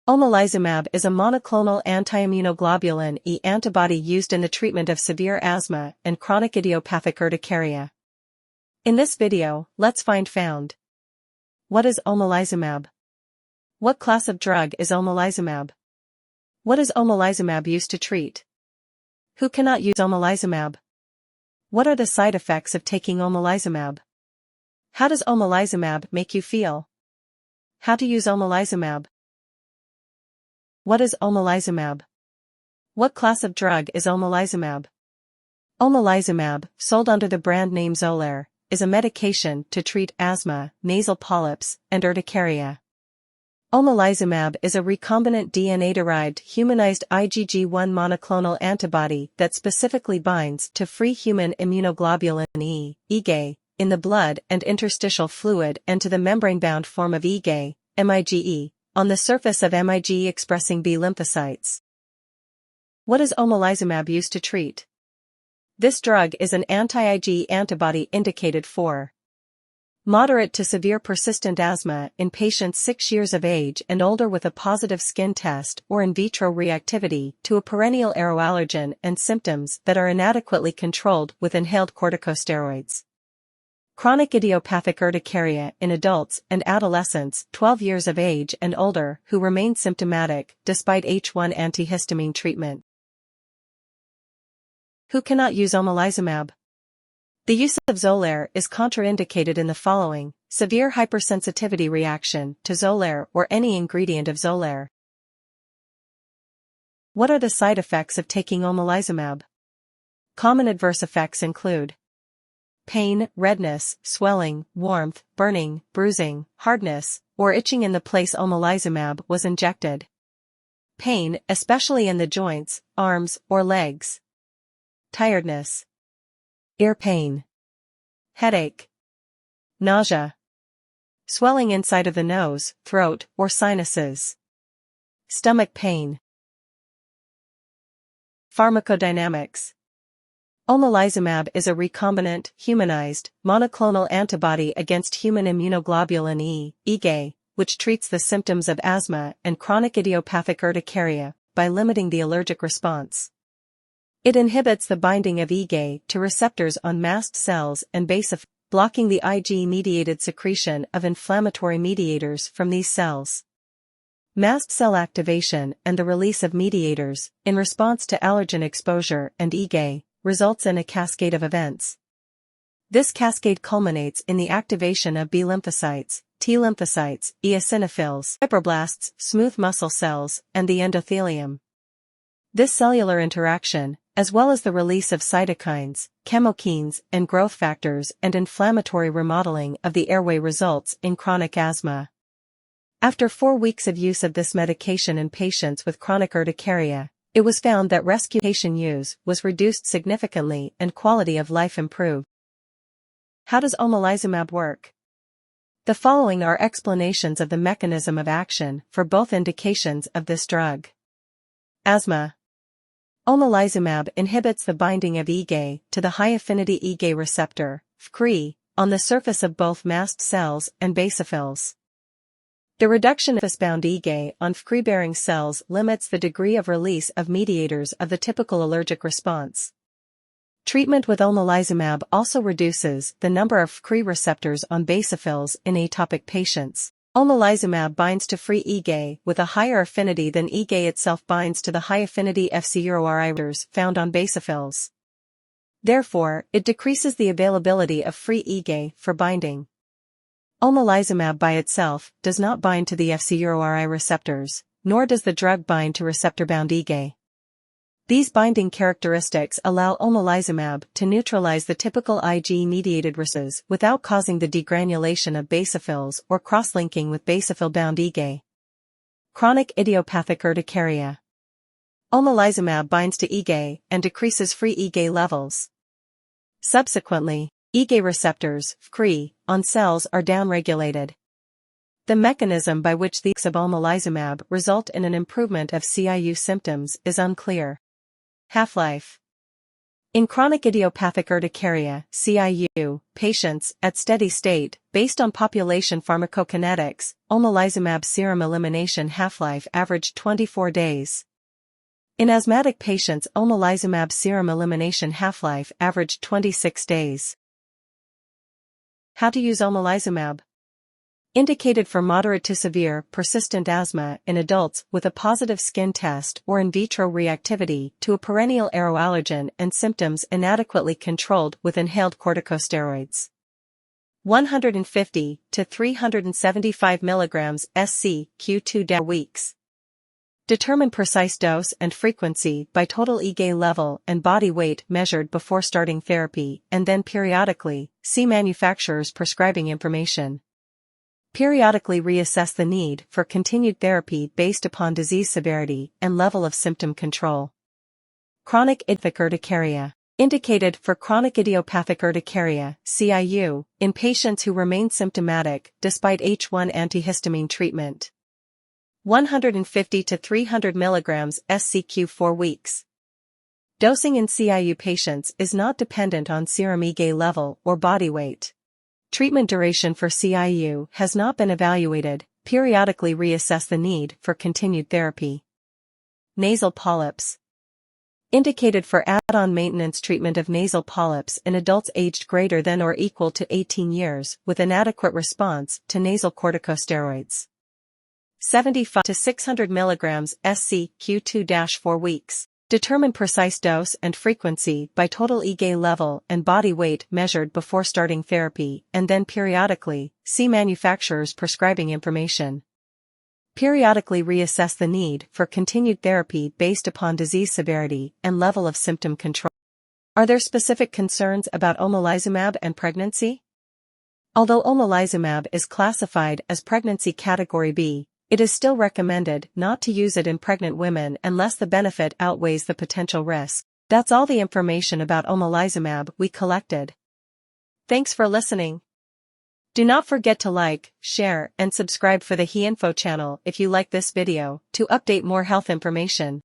Omalizumab is a monoclonal anti-immunoglobulin E antibody used in the treatment of severe asthma and chronic idiopathic urticaria. In this video, let's found. What is omalizumab? What class of drug is omalizumab? What is omalizumab used to treat? Who cannot use omalizumab? What are the side effects of taking omalizumab? How does omalizumab make you feel? How to use omalizumab? What is omalizumab? What class of drug is omalizumab? Omalizumab, sold under the brand name Xolair, is a medication to treat asthma, nasal polyps, and urticaria. Omalizumab is a recombinant DNA-derived humanized IgG1 monoclonal antibody that specifically binds to free human immunoglobulin E, IgA, in the blood and interstitial fluid and to the membrane-bound form of IgA, MIGE, on the surface of MIGE-expressing B lymphocytes. What is omalizumab used to treat? This drug is an anti-IgE antibody indicated for moderate to severe persistent asthma in patients 6 years of age and older with a positive skin test or in vitro reactivity to a perennial aeroallergen and symptoms that are inadequately controlled with inhaled corticosteroids. Chronic idiopathic urticaria in adults and adolescents 12 years of age and older who remain symptomatic despite H1 antihistamine treatment. Who cannot use omalizumab? The use of Xolair is contraindicated in the following: severe hypersensitivity reaction to Xolair or any ingredient of Xolair. What are the side effects of taking omalizumab? Common adverse effects include pain, redness, swelling, warmth, burning, bruising, hardness, or itching in the place omalizumab was injected. Pain, especially in the joints, arms, or legs. Tiredness. Ear pain. Headache. Nausea. Swelling inside of the nose, throat, or sinuses. Stomach pain. Pharmacodynamics. Omalizumab is a recombinant, humanized, monoclonal antibody against human immunoglobulin E, IgA, which treats the symptoms of asthma and chronic idiopathic urticaria by limiting the allergic response. It inhibits the binding of IgA to receptors on mast cells and basophils, blocking the IgE-mediated secretion of inflammatory mediators from these cells. Mast cell activation and the release of mediators, in response to allergen exposure and IgA, results in a cascade of events. This cascade culminates in the activation of B lymphocytes, T lymphocytes, eosinophils, fibroblasts, smooth muscle cells, and the endothelium. This cellular interaction, as well as the release of cytokines, chemokines, and growth factors and inflammatory remodeling of the airway results in chronic asthma. After 4 weeks of use of this medication in patients with chronic urticaria, it was found that rescue patient use was reduced significantly and quality of life improved. How does omalizumab work? The following are explanations of the mechanism of action for both indications of this drug. Asthma. Omalizumab inhibits the binding of IgA to the high-affinity IgA receptor, FCRE, on the surface of both mast cells and basophils. The reduction of surface-bound IgA on FCRE-bearing cells limits the degree of release of mediators of the typical allergic response. Treatment with omalizumab also reduces the number of FCRE receptors on basophils in atopic patients. Omalizumab binds to free IgA with a higher affinity than IgA itself binds to the high-affinity Fc receptors found on basophils. Therefore, it decreases the availability of free IgA for binding. Omalizumab by itself does not bind to the Fc receptors, nor does the drug bind to receptor-bound IgA. These binding characteristics allow omalizumab to neutralize the typical IgE-mediated receptors without causing the degranulation of basophils or cross-linking with basophil-bound IgA. Chronic idiopathic urticaria. Omalizumab binds to IgA and decreases free IgA levels. Subsequently, IgA receptors, FCRE, on cells are downregulated. The mechanism by which the effects of omalizumab result in an improvement of CIU symptoms is unclear. Half-life. In chronic idiopathic urticaria (CIU) patients at steady state, based on population pharmacokinetics, omalizumab serum elimination half-life averaged 24 days. In asthmatic patients, omalizumab serum elimination half-life averaged 26 days. How to use omalizumab? Indicated for moderate to severe, persistent asthma in adults with a positive skin test or in vitro reactivity to a perennial aeroallergen and symptoms inadequately controlled with inhaled corticosteroids. 150 to 375 mg SC Q2 weeks. Determine precise dose and frequency by total IgA level and body weight measured before starting therapy, and then periodically, see manufacturer's prescribing information. Periodically reassess the need for continued therapy based upon disease severity and level of symptom control. Chronic idiopathic urticaria. Indicated for chronic idiopathic urticaria, CIU, in patients who remain symptomatic despite H1 antihistamine treatment. 150 to 300 mg SCQ 4 weeks. Dosing in CIU patients is not dependent on serum IgA level or body weight. Treatment duration for CIU has not been evaluated. Periodically reassess the need for continued therapy. Nasal polyps. Indicated for add-on maintenance treatment of nasal polyps in adults aged greater than or equal to 18 years with inadequate response to nasal corticosteroids. 75 to 600 mg SC Q2 4 weeks. Determine precise dose and frequency by total IgA level and body weight measured before starting therapy, and then periodically, see manufacturer's prescribing information. Periodically reassess the need for continued therapy based upon disease severity and level of symptom control. Are there specific concerns about omalizumab and pregnancy? Although omalizumab is classified as pregnancy category B, it is still recommended not to use it in pregnant women unless the benefit outweighs the potential risk. That's all the information about omalizumab we collected. Thanks for listening. Do not forget to like, share, and subscribe for the HeInfo channel if you like this video to update more health information.